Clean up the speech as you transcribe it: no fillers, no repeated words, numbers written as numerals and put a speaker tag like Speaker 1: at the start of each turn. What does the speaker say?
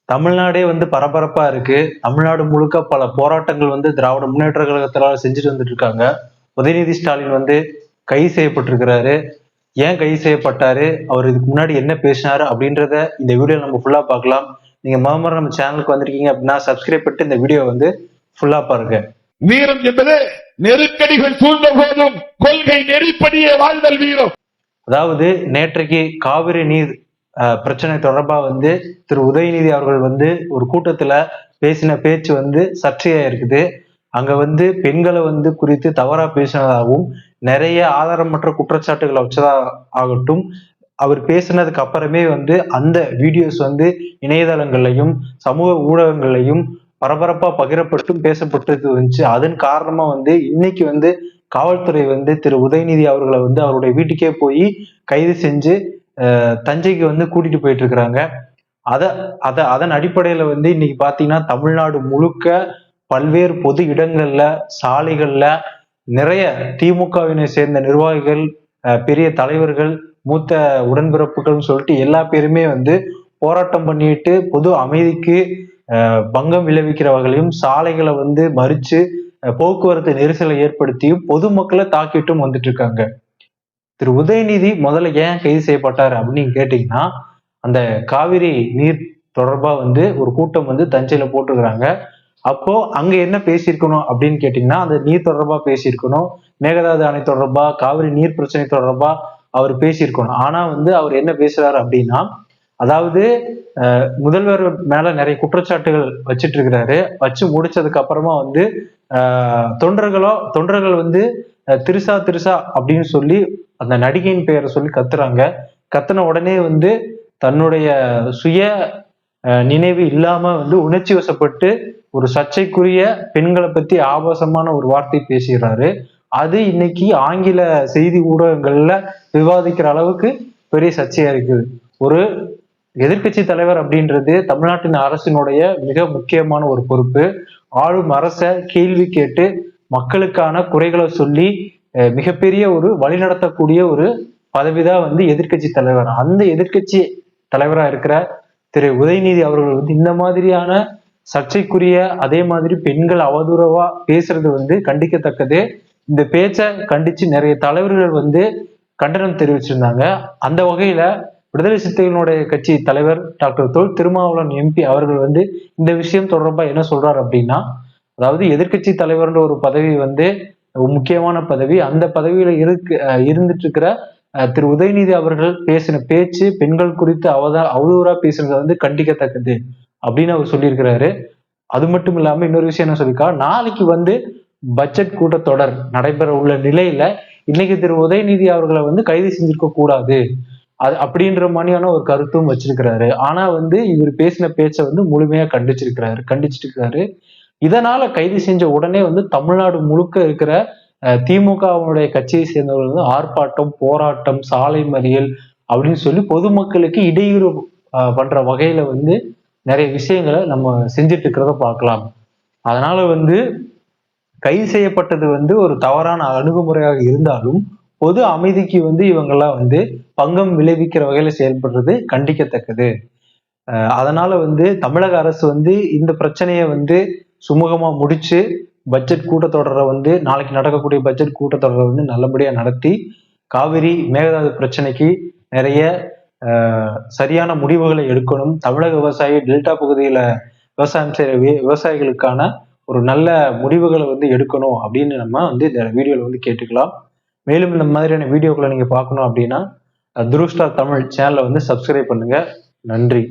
Speaker 1: தமிழ்நாடே வந்து பரபரப்பா இருக்கு. தமிழ்நாடு முழுக்க பல போராட்டங்கள் வந்து திராவிட முன்னேற்ற கழகத்தினால செஞ்சுட்டு வந்துட்டு இருக்காங்க. உதயநிதி ஸ்டாலின் வந்து கைது செய்யப்பட்டிருக்கிறாரு. ஏன் கைது செய்யப்பட்டாரு, அவர் இதுக்கு முன்னாடி என்ன பேசினாரு அப்படின்றத இந்த வீடியோ நம்ம ஃபுல்லா பார்க்கலாம். நீங்க முதல்ல நம்ம சேனலுக்கு வந்திருக்கீங்க அப்படின்னா சப்ஸ்கிரைப் பண்ணிட்டு இந்த வீடியோ வந்து ஃபுல்லா பாருங்க.
Speaker 2: வீரம் என்பது நெருக்கடிகள் சூழ்ந்த போதும் கொள்கை நெறிப்படியே வாழ்தல் வீரம்.
Speaker 1: அதாவது நேற்றைக்கு காவிரி நீர் பிரச்சனை தொடர்பா வந்து திரு உதயநிதி அவர்கள் வந்து ஒரு கூட்டத்துல பேசின பேச்சு வந்து சர்ச்சையா இருக்குது. அங்க வந்து பெண்களை வந்து குறித்து தவறா பேசினதாகவும் நிறைய ஆதாரமற்ற குற்றச்சாட்டுகளை வச்சதா ஆகட்டும், அவர் பேசினதுக்கு அப்புறமே வந்து அந்த வீடியோஸ் வந்து இணையதளங்கள்லையும் சமூக ஊடகங்கள்லையும் பரபரப்பா பகிரப்பட்டும் பேசப்பட்டு வந்துச்சு. அதன் காரணமா வந்து இன்னைக்கு வந்து காவல்துறை வந்து திரு உதயநிதி அவர்களை வந்து அவருடைய வீட்டுக்கே போய் கைது செஞ்சு தஞ்சைக்கு வந்து கூட்டிட்டு போயிட்டு இருக்கிறாங்க. அதன் அடிப்படையில வந்து இன்னைக்கு பாத்தீங்கன்னா தமிழ்நாடு முழுக்க பல்வேறு பொது இடங்கள்ல, சாலைகள்ல நிறைய திமுகவினை சேர்ந்த நிர்வாகிகள், பெரிய தலைவர்கள், மூத்த உடன்பிறப்புகள்னு சொல்லிட்டு எல்லா பேருமே வந்து போராட்டம் பண்ணிட்டு பொது அமைதிக்கு பங்கம் விளைவிக்கிற வகையிலும் சாலைகளை வந்து மறிச்சு போக்குவரத்து நெரிசலை ஏற்படுத்தியும் பொதுமக்களை தாக்கிட்டும் வந்துட்டு இருக்காங்க. திரு உதயநிதி முதல்ல ஏன் கைது செய்யப்பட்டாரு அப்படின்னு கேட்டீங்கன்னா, அந்த காவிரி நீர் தொடர்பா வந்து ஒரு கூட்டம் வந்து தஞ்சையில போட்டுக்கிறாங்க. அப்போ அங்க என்ன பேசியிருக்கணும் அப்படின்னு கேட்டீங்கன்னா, அந்த நீர் தொடர்பா பேசியிருக்கணும், மேகதாது அணை தொடர்பா, காவிரி நீர் பிரச்சனை தொடர்பா அவர் பேசியிருக்கணும். ஆனா வந்து அவர் என்ன பேசுறாரு அப்படின்னா, அதாவது முதல்வர் மேல நிறைய குற்றச்சாட்டுகள் வச்சிட்டு இருக்கிறாரு. வச்சு முடிச்சதுக்கு அப்புறமா வந்து தொண்டர்கள் வந்து திருசா திருசா அப்படின்னு சொல்லி அந்த நடிகையின் பெயரை சொல்லி கத்துறாங்க. கத்துன உடனே வந்து தன்னுடைய சுய நினைவு இல்லாம வந்து உணர்ச்சி வசப்பட்டு ஒரு சர்ச்சைக்குரிய பெண்களை பத்தி ஆபாசமான ஒரு வார்த்தை பேசுகிறாரு. அது இன்னைக்கு ஆங்கில செய்தி ஊடகங்கள்ல விவாதிக்கிற அளவுக்கு பெரிய சர்ச்சையா இருக்குது. ஒரு எதிர்கட்சி தலைவர் அப்படின்றது தமிழ்நாட்டின் அரசினுடைய மிக முக்கியமான ஒரு பொறுப்பு. ஆளும் அரச கேள்வி கேட்டு மக்களுக்கான குறைகளை சொல்லி மிகப்பெரிய ஒரு வழிநடத்தக்கூடிய ஒரு பதவிதான் வந்து எதிர்கட்சி தலைவர். அந்த எதிர்கட்சி தலைவரா இருக்கிற திரு உதயநிதி அவர்கள் வந்து இந்த மாதிரியான சர்ச்சைக்குரிய, அதே மாதிரி பெண்கள் அவதூறவா பேசுறது வந்து கண்டிக்கத்தக்கது. இந்த பேச்சை கண்டிச்சு நிறைய தலைவர்கள் வந்து கண்டனம் தெரிவிச்சிருந்தாங்க. அந்த வகையில விடுதலை சிறுத்தைகளுடைய கட்சி தலைவர் டாக்டர் தொல் திருமாவளவன் எம்பி அவர்கள் வந்து இந்த விஷயம் தொடர்பா என்ன சொல்றாரு அப்படின்னா, அதாவது எதிர்கட்சி தலைவர்ன்ற ஒரு பதவி வந்து முக்கியமான பதவி. அந்த பதவியில இருந்துட்டு இருக்கிற திரு உதயநிதி அவர்கள் பேசின பேச்சு பெண்கள் குறித்து அவதூறா பேசுறது வந்து கண்டிக்கத்தக்கது அப்படின்னு அவர் சொல்லியிருக்கிறாரு. அது மட்டும் இல்லாம இன்னொரு விஷயம் என்ன சொல்லியிருக்கா, நாளைக்கு வந்து பட்ஜெட் கூட்டத்தொடர் நடைபெற உள்ள நிலையில இன்னைக்கு திரு உதயநிதி அவர்களை வந்து கைது செஞ்சிருக்க கூடாது அது அப்படின்ற மாதிரியான ஒரு கருத்தும் வச்சிருக்கிறாரு. ஆனா வந்து இவர் பேசின பேச்சை வந்து முழுமையா கண்டிச்சிட்டு இருக்கிறாரு. இதனால கைது செஞ்ச உடனே வந்து தமிழ்நாடு முழுக்க இருக்கிற திமுகவுடைய கட்சியை சேர்ந்தவர்கள் வந்து ஆர்ப்பாட்டம், போராட்டம், சாலை மறியல் அப்படின்னு சொல்லி பொதுமக்களுக்கு இடையூறு பண்ற வகையில வந்து நிறைய விஷயங்களை நம்ம செஞ்சுட்டு இருக்கிறத பார்க்கலாம். அதனால வந்து கைது செய்யப்பட்டது வந்து ஒரு தவறான அணுகுமுறையாக இருந்தாலும் பொது அமைதிக்கு வந்து இவங்கெல்லாம் வந்து பங்கம் விளைவிக்கிற வகையில செயல்படுறது கண்டிக்கத்தக்கது. அதனால வந்து தமிழக அரசு வந்து இந்த பிரச்சனையை வந்து சுமூகமா முடிச்சு பட்ஜெட் கூட்டத்தொடரை வந்து நாளைக்கு நடக்கக்கூடிய பட்ஜெட் கூட்டத்தொடரை வந்து நல்லபடியா நடத்தி காவிரி மேகதாது பிரச்சனைக்கு நிறைய சரியான முடிவுகளை எடுக்கணும். தமிழக விவசாயி டெல்டா பகுதியில விவசாயம் செய்யற விவசாயிகளுக்கான ஒரு நல்ல முடிவுகளை வந்து எடுக்கணும் அப்படின்னு நம்ம வந்து இந்த வீடியோல வந்து கேட்டுக்கலாம். மேலும் இந்த மாதிரியான வீடியோக்களை நீங்க பார்க்கணும் அப்படின்னா துருவ் ஸ்டார் தமிழ் சேனலை வந்து சப்ஸ்கிரைப் பண்ணுங்க. நன்றி.